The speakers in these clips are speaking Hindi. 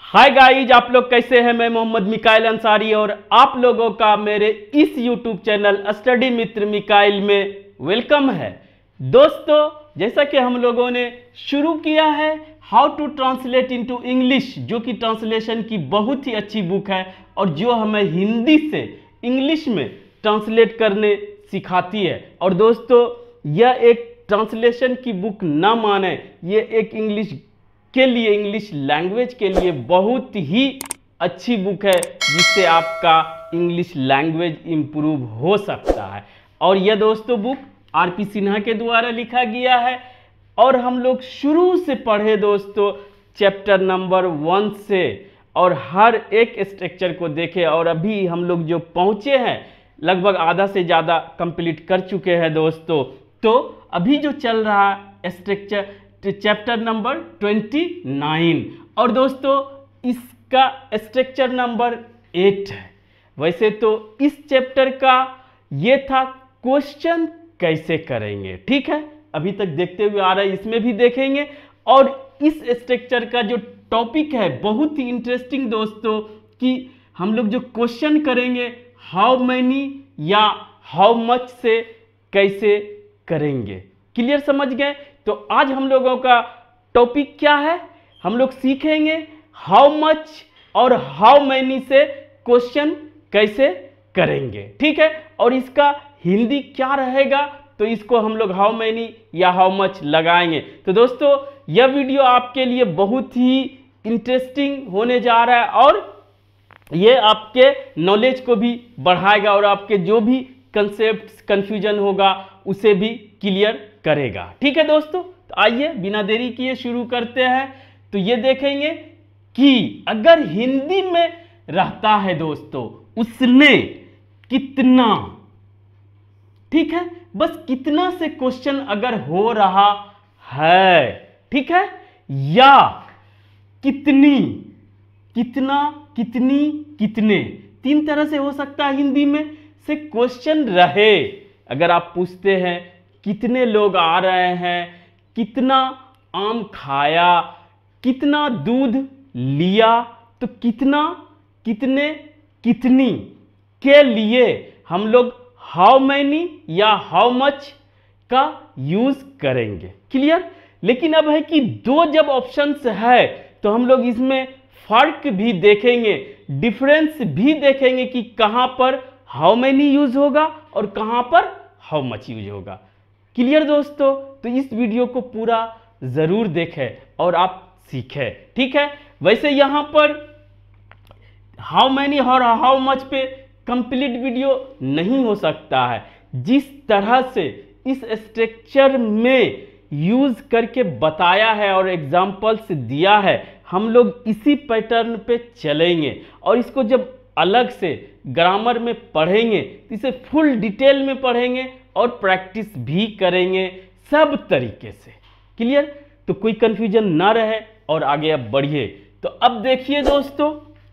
हाय गाइज, आप लोग कैसे हैं। मैं मोहम्मद मिकाइल अंसारी और आप लोगों का मेरे इस यूट्यूब चैनल स्टडी मित्र मिकाइल में वेलकम है। दोस्तों, जैसा कि हम लोगों ने शुरू किया है how to translate into English, जो कि ट्रांसलेशन की बहुत ही अच्छी बुक है और जो हमें हिंदी से इंग्लिश में ट्रांसलेट करने सिखाती है। और दोस्तों, यह एक ट्रांसलेशन की बुक ना माने, ये एक इंग्लिश के लिए, इंग्लिश लैंग्वेज के लिए बहुत ही अच्छी बुक है, जिससे आपका इंग्लिश लैंग्वेज इंप्रूव हो सकता है। और यह दोस्तों बुक आरपी सिन्हा के द्वारा लिखा गया है और हम लोग शुरू से पढ़े दोस्तों चैप्टर नंबर 1 से और हर एक स्ट्रक्चर को देखे और अभी हम लोग जो पहुंचे हैं लगभग आधा से ज़्यादा कंप्लीट कर चुके हैं दोस्तों। तो अभी जो चल रहा स्ट्रक्चर चैप्टर नंबर 29 और दोस्तों इसका स्ट्रक्चर नंबर 8 है। वैसे तो इस चैप्टर का ये था क्वेश्चन कैसे करेंगे, ठीक है, अभी तक देखते हुए आ रहा है, इसमें भी देखेंगे। और इस स्ट्रक्चर का जो टॉपिक है बहुत ही इंटरेस्टिंग दोस्तों, कि हम लोग जो क्वेश्चन करेंगे हाउ मैनी या हाउ मच से कैसे करेंगे। क्लियर, समझ गए। तो आज हम लोगों का टॉपिक क्या है, हम लोग सीखेंगे हाउ मच और हाउ मैनी से क्वेश्चन कैसे करेंगे, ठीक है। और इसका हिंदी क्या रहेगा, तो इसको हम लोग हाउ मैनी या हाउ मच लगाएंगे। तो दोस्तों यह वीडियो आपके लिए बहुत ही इंटरेस्टिंग होने जा रहा है और ये आपके नॉलेज को भी बढ़ाएगा और आपके जो भी कंसेप्ट कंफ्यूजन होगा उसे भी क्लियर करेगा, ठीक है दोस्तों। तो आइए बिना देरी किए शुरू करते हैं। तो ये देखेंगे कि अगर हिंदी में रहता है दोस्तों उसने कितना, ठीक है, बस कितना से क्वेश्चन अगर हो रहा है, ठीक है, या कितनी, कितना, कितनी, कितने, 3 तरह से हो सकता है हिंदी में से क्वेश्चन रहे। अगर आप पूछते हैं कितने लोग आ रहे हैं, कितना आम खाया, कितना दूध लिया, तो कितना, कितने, कितनी के लिए हम लोग हाउ मैनी या हाउ मच का यूज करेंगे। क्लियर। लेकिन अब है कि 2 जब ऑप्शंस है तो हम लोग इसमें फर्क भी देखेंगे, डिफरेंस भी देखेंगे कि कहां पर हाउ मैनी यूज होगा और कहां पर हाउ मच यूज होगा। क्लियर दोस्तों। तो इस वीडियो को पूरा जरूर देखें और आप सीखें, ठीक है। वैसे यहां पर हाउ मैनी और हाउ मच पे कंप्लीट वीडियो नहीं हो सकता है। जिस तरह से इस स्ट्रक्चर में यूज करके बताया है और एग्जांपल्स दिया है, हम लोग इसी पैटर्न पे चलेंगे और इसको जब अलग से ग्रामर में पढ़ेंगे तो इसे फुल डिटेल में पढ़ेंगे और प्रैक्टिस भी करेंगे सब तरीके से। क्लियर। तो कोई कंफ्यूजन ना रहे और आगे अब बढ़िए। तो अब देखिए दोस्तों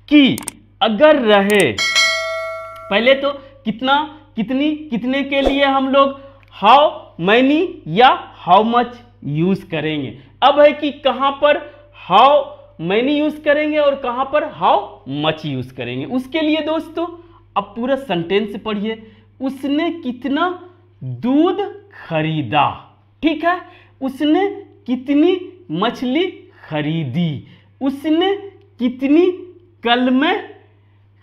कि अगर रहे, पहले तो कितना, कितनी, कितने के लिए हम लोग हाउ मैनी या हाउ मच यूज करेंगे। अब है कि कहां पर हाउ मैनी यूज करेंगे और कहां पर हाउ मच यूज करेंगे। उसके लिए दोस्तों अब पूरा सेंटेंस पढ़िए। उसने कितना दूध खरीदा, ठीक है, उसने कितनी मछली खरीदी, उसने कितनी कलमें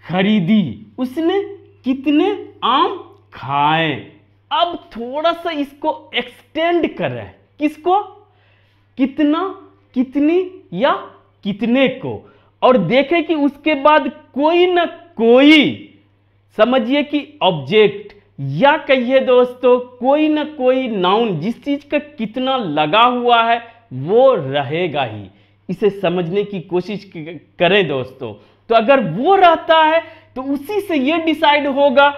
खरीदी, उसने कितने आम खाए। अब थोड़ा सा इसको एक्सटेंड करें, किसको, कितना, कितनी या कितने को, और देखें कि उसके बाद कोई ना कोई, समझिए कि ऑब्जेक्ट या कहिए दोस्तों कोई ना कोई नाउन, जिस चीज का कितना लगा हुआ है वो रहेगा ही। इसे समझने की कोशिश करें दोस्तों। तो अगर वो रहता है तो उसी से ये डिसाइड होगा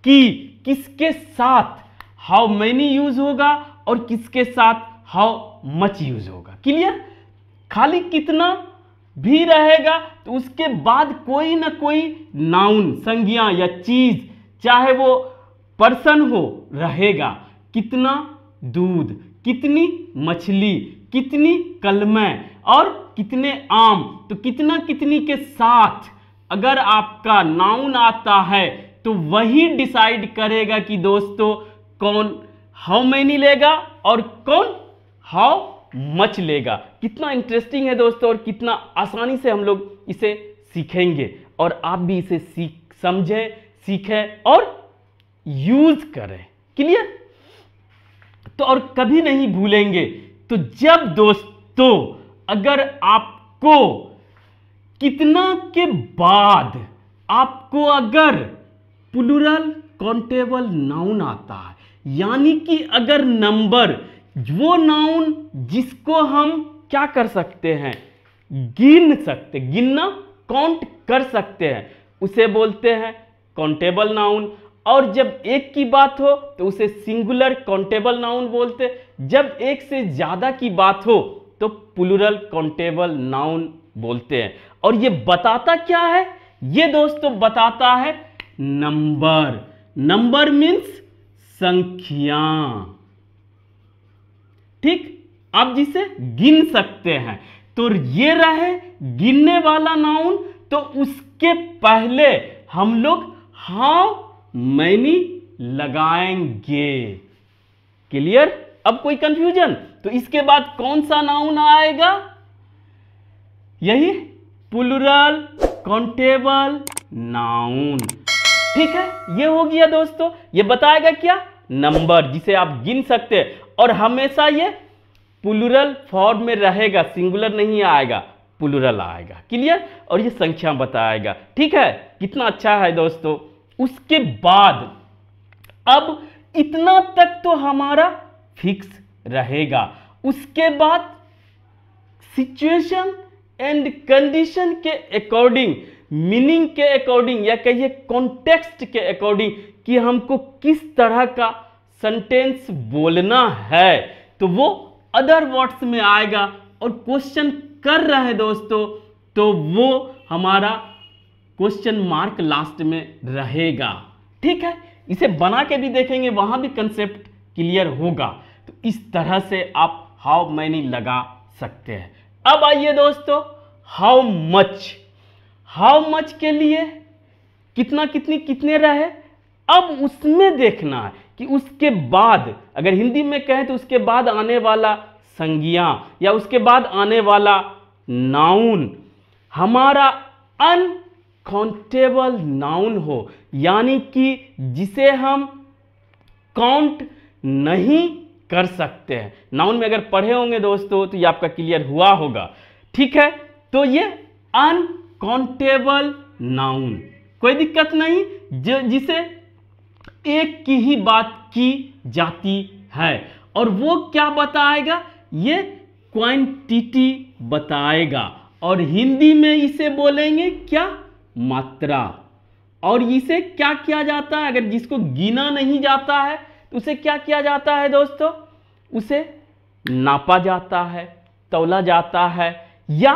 कि किसके साथ हाउ मैनी यूज होगा और किसके साथ हाउ मच यूज होगा। क्लियर। खाली कितना भी रहेगा तो उसके बाद कोई ना कोई नाउन, संज्ञा या चीज, चाहे वो पर्सन हो, रहेगा। कितना दूध, कितनी मछली, कितनी कलमें, और कितने आम, तो कितना कितनी के साथ अगर आपका नाउन आता है तो वही डिसाइड करेगा कि दोस्तों कौन हाउ मैनी लेगा और कौन हाउ मच लेगा। कितना इंटरेस्टिंग है दोस्तों और कितना आसानी से हम लोग इसे सीखेंगे और आप भी इसे समझें, सीखें और यूज करें। क्लियर? तो और कभी नहीं भूलेंगे। तो जब दोस्तों अगर आपको कितना के बाद आपको अगर प्लूरल काउंटेबल नाउन आता है, यानी कि अगर नंबर, वो नाउन जिसको हम क्या कर सकते हैं, गिन सकते, गिनना काउंट कर सकते हैं, उसे बोलते हैं काउंटेबल नाउन। और जब एक की बात हो तो उसे सिंगुलर काउंटेबल नाउन बोलते हैं। जब एक से ज्यादा की बात हो तो प्लूरल काउंटेबल नाउन बोलते हैं। और ये बताता क्या है? ये दोस्तों बताता है नंबर। नंबर मीन्स संख्या, ठीक? आप जिसे गिन सकते हैं। तो ये रहे गिनने वाला नाउन, तो उसके पहले हम लोग हाउ मैनी लगाएंगे। क्लियर? अब कोई कंफ्यूजन? तो इसके बाद कौन सा नाउन आएगा? यही प्लूरल काउंटेबल नाउन। ठीक है, ये हो गया दोस्तों। ये बताएगा क्या? नंबर जिसे आप गिन सकते हैं, और हमेशा ये प्लूरल फॉर्म में रहेगा, सिंगुलर नहीं आएगा, प्लूरल आएगा। क्लियर? और ये संख्या बताएगा। ठीक है, कितना अच्छा है दोस्तों। उसके बाद अब इतना तक तो हमारा फिक्स रहेगा। उसके बाद सिचुएशन एंड कंडीशन के अकॉर्डिंग, मीनिंग के अकॉर्डिंग, या कहिए कॉन्टेक्स्ट के अकॉर्डिंग कि हमको किस तरह का सेंटेंस बोलना है, तो वो अदर वर्ड्स में आएगा। और क्वेश्चन कर रहे हैं दोस्तों तो वो हमारा क्वेश्चन मार्क लास्ट में रहेगा। ठीक है, इसे बना के भी देखेंगे, वहां भी कंसेप्ट क्लियर होगा। तो इस तरह से आप हाउ मैनी लगा सकते हैं। अब आइए दोस्तों हाउ मच। हाउ मच के लिए कितना, कितनी, कितने रहे, अब उसमें देखना है कि उसके बाद, अगर हिंदी में कहें तो उसके बाद आने वाला संज्ञा या उसके बाद आने वाला नाउन हमारा अनकाउंटेबल नाउन हो, यानी कि जिसे हम काउंट नहीं कर सकते हैं। नाउन में अगर पढ़े होंगे दोस्तों तो ये आपका क्लियर हुआ होगा। ठीक है, तो ये अनकाउंटेबल नाउन, कोई दिक्कत नहीं, जिसे एक की ही बात की जाती है। और वो क्या बताएगा? ये क्वांटिटी बताएगा। और हिंदी में इसे बोलेंगे क्या? मात्रा। और इसे क्या किया जाता है? अगर जिसको गिना नहीं जाता है तो उसे क्या किया जाता है दोस्तों? उसे नापा जाता है, तौला जाता है, या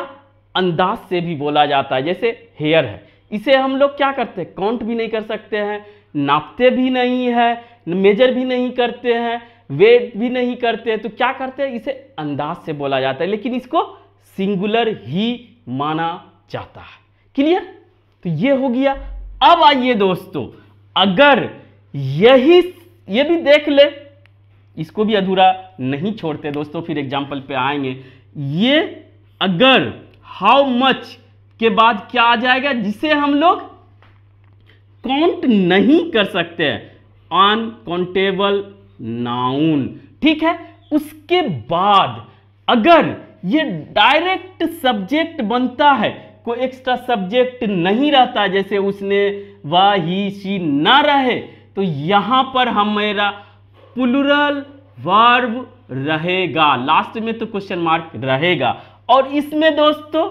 अंदाज से भी बोला जाता है। जैसे हेयर है, इसे हम लोग क्या करते हैं? काउंट भी नहीं कर सकते हैं, नापते भी नहीं है, मेजर भी नहीं करते हैं, वेट भी नहीं करते हैं। तो क्या करते हैं? इसे अंदाज से बोला जाता है, लेकिन इसको सिंगुलर ही माना जाता है। क्लियर? तो ये हो गया। अब आइए दोस्तों, अगर ये भी देख ले, इसको भी अधूरा नहीं छोड़ते दोस्तों, फिर एग्जाम्पल पे आएंगे। ये अगर हाउ मच के बाद क्या आ जाएगा जिसे हम लोग काउंट नहीं कर सकते हैं? Uncountable noun. ठीक है, उसके बाद अगर ये डायरेक्ट सब्जेक्ट बनता है, कोई एक्स्ट्रा सब्जेक्ट नहीं रहता, जैसे उसने, वह, ही, शी ना रहे, तो यहां पर हमारा प्लूरल वर्ब रहेगा। लास्ट में तो क्वेश्चन मार्क रहेगा। और इसमें दोस्तों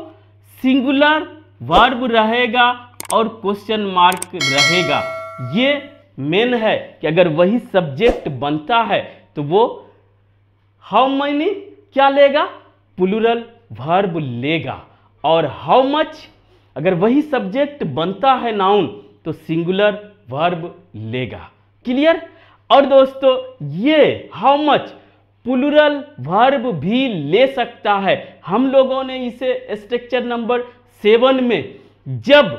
सिंगुलर वर्ब रहेगा और क्वेश्चन मार्क रहेगा। ये मेन है कि अगर वही सब्जेक्ट बनता है तो वो हाउ मैनी क्या लेगा? प्लूरल वर्ब लेगा। और हाउ मच अगर वही सब्जेक्ट बनता है नाउन तो सिंगुलर वर्ब लेगा। क्लियर? और दोस्तों ये हाउ मच प्लूरल वर्ब भी ले सकता है। हम लोगों ने इसे स्ट्रक्चर नंबर 7 में जब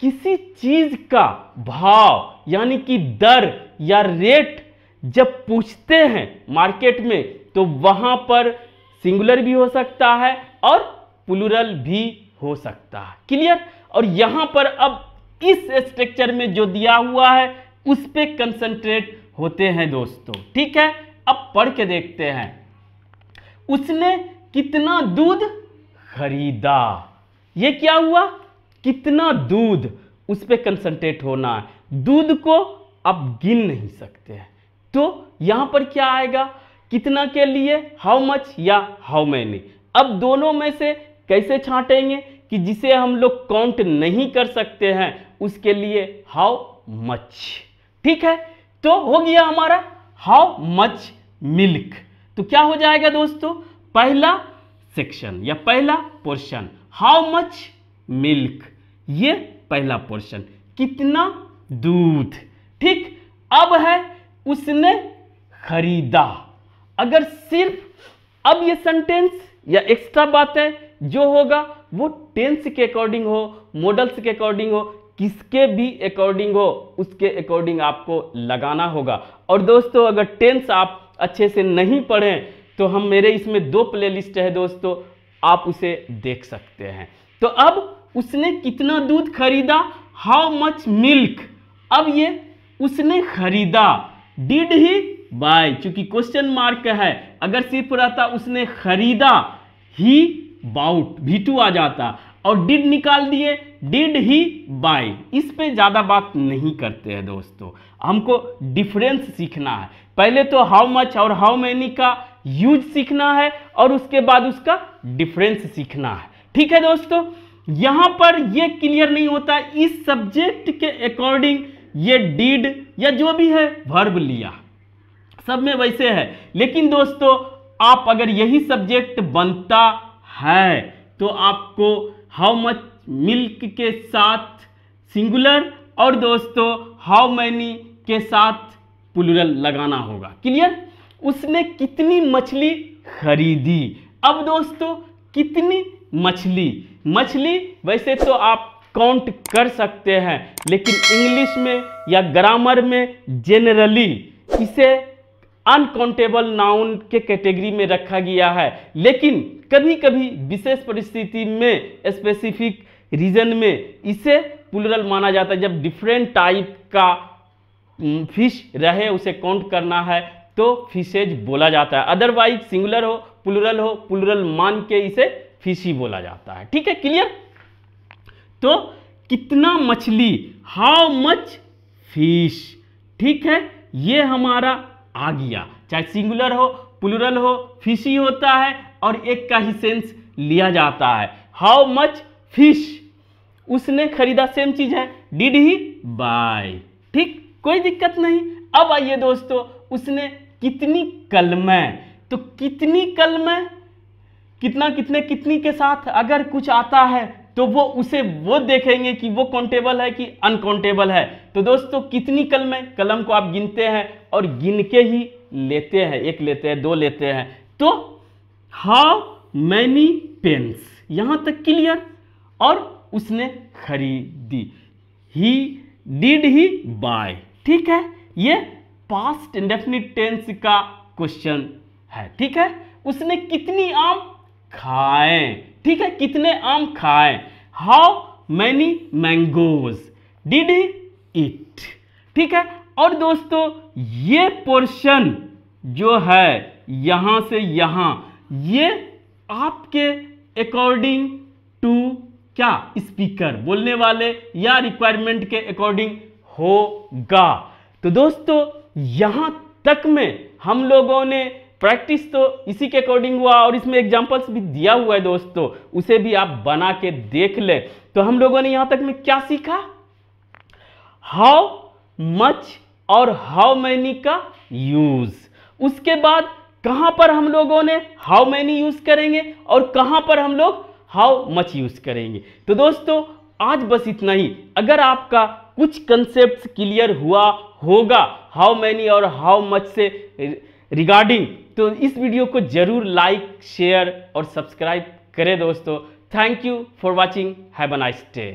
किसी चीज का भाव यानी कि दर या रेट जब पूछते हैं मार्केट में, तो वहां पर सिंगुलर भी हो सकता है और प्लूरल भी हो सकता है। क्लियर? और यहां पर अब इस स्ट्रक्चर में जो दिया हुआ है उस पे कंसंट्रेट होते हैं दोस्तों। ठीक है, अब पढ़ के देखते हैं। उसने कितना दूध खरीदा। ये क्या हुआ? कितना दूध, उस पे कंसंट्रेट होना है। दूध को आप गिन नहीं सकते हैं, तो यहां पर क्या आएगा? कितना के लिए हाउ मच या हाउ मैनी। अब दोनों में से कैसे छांटेंगे कि जिसे हम लोग काउंट नहीं कर सकते हैं, उसके लिए हाउ मच। ठीक है, तो हो गया हमारा हाउ मच मिल्क। तो क्या हो जाएगा दोस्तों? पहला सेक्शन या पहला पोर्शन हाउ मच मिल्क, ये पहला पोर्शन, कितना दूध। ठीक, अब है उसने खरीदा। अगर सिर्फ अब ये सेंटेंस या एक्स्ट्रा बातें जो होगा वो टेंस के अकॉर्डिंग हो, मॉडल्स के अकॉर्डिंग हो, किसके भी अकॉर्डिंग हो, उसके अकॉर्डिंग आपको लगाना होगा। और दोस्तों अगर टेंस आप अच्छे से नहीं पढ़ें तो हम मेरे इसमें 2 प्लेलिस्ट है दोस्तों, आप उसे देख सकते हैं। तो अब उसने कितना दूध खरीदा, हाउ मच मिल्क। अब ये उसने खरीदा, डिड ही बाय, चूंकि क्वेश्चन मार्क है, अगर सिर्फ रहता उसने खरीदा, ही बाउट V2 आ जाता, और डिड निकाल दिए, डिड ही बाय। इस पे ज्यादा बात नहीं करते हैं दोस्तों, हमको डिफरेंस सीखना है। पहले तो हाउ मच और हाउ मैनी का यूज सीखना है और उसके बाद उसका डिफरेंस सीखना है। ठीक है दोस्तों, यहां पर ये क्लियर नहीं होता, इस सब्जेक्ट के अकॉर्डिंग ये डिड या जो भी है वर्ब लिया, सब में वैसे है। लेकिन दोस्तों आप अगर यही सब्जेक्ट बनता है तो आपको हाउ मच मिल्क के साथ सिंगुलर और दोस्तों हाउ मैनी के साथ प्लूरल लगाना होगा। क्लियर? उसने कितनी मछली खरीदी। अब दोस्तों कितनी मछली, मछली वैसे तो आप काउंट कर सकते हैं, लेकिन इंग्लिश में या ग्रामर में जनरली इसे अनकाउंटेबल नाउन के कैटेगरी में रखा गया है। लेकिन कभी कभी विशेष परिस्थिति में, स्पेसिफिक रीजन में इसे प्लूरल माना जाता है। जब डिफरेंट टाइप का फिश रहे, उसे काउंट करना है तो फिशेज बोला जाता है। अदरवाइज सिंगुलर हो, प्लूरल मान के इसे फिश ही बोला जाता है। ठीक है, क्लियर? तो कितना मछली, हाउ मच फिश। ठीक है, ये हमारा आ गया, चाहे सिंगुलर हो, प्लूरल हो, फिश ही होता है और एक का ही सेंस लिया जाता है। हाउ मच फिश उसने खरीदा, सेम चीज है, डिड ही बाय। ठीक, कोई दिक्कत नहीं। अब आइए दोस्तों, उसने कितनी कलमें, तो कितनी कलमें, कितना, कितने, कितनी के साथ अगर कुछ आता है तो वो देखेंगे कि वो काउंटेबल है कि अनकाउंटेबल है। तो दोस्तों कितनी कलमें, कलम को आप गिनते हैं और गिन के ही लेते हैं, 1 लेते हैं, 2 लेते हैं। तो हाउ मैनी पेन्स, यहां तक क्लियर? और उसने खरीदी, ही डिड ही बाय। ठीक है, ये पास्ट इंडेफिनिट टेंस का क्वेश्चन है। ठीक है, उसने कितनी आम खाए। ठीक है, कितने आम खाए, how many mangoes did he eat. ठीक है, और दोस्तों ये पोर्शन जो है यहां से यहां, ये आपके अकॉर्डिंग टू क्या, स्पीकर, बोलने वाले या रिक्वायरमेंट के अकॉर्डिंग होगा। तो दोस्तों यहां तक में हम लोगों ने प्रैक्टिस तो इसी के अकॉर्डिंग हुआ और इसमें एग्जांपल्स भी दिया हुआ है दोस्तों, उसे भी आप बना के देख ले। तो हम लोगों ने यहां तक में क्या सीखा, हाउ मच और हाउ मैनी का यूज। उसके बाद कहां पर हम लोगों ने हाउ मैनी यूज करेंगे और कहां पर हम लोग हाउ मच यूज करेंगे। तो दोस्तों आज बस इतना ही। अगर आपका कुछ कंसेप्ट क्लियर हुआ होगा हाउ मैनी और हाउ मच से रिगार्डिंग, तो इस वीडियो को जरूर लाइक, शेयर और सब्सक्राइब करें दोस्तों। Thank you for watching, have a nice day.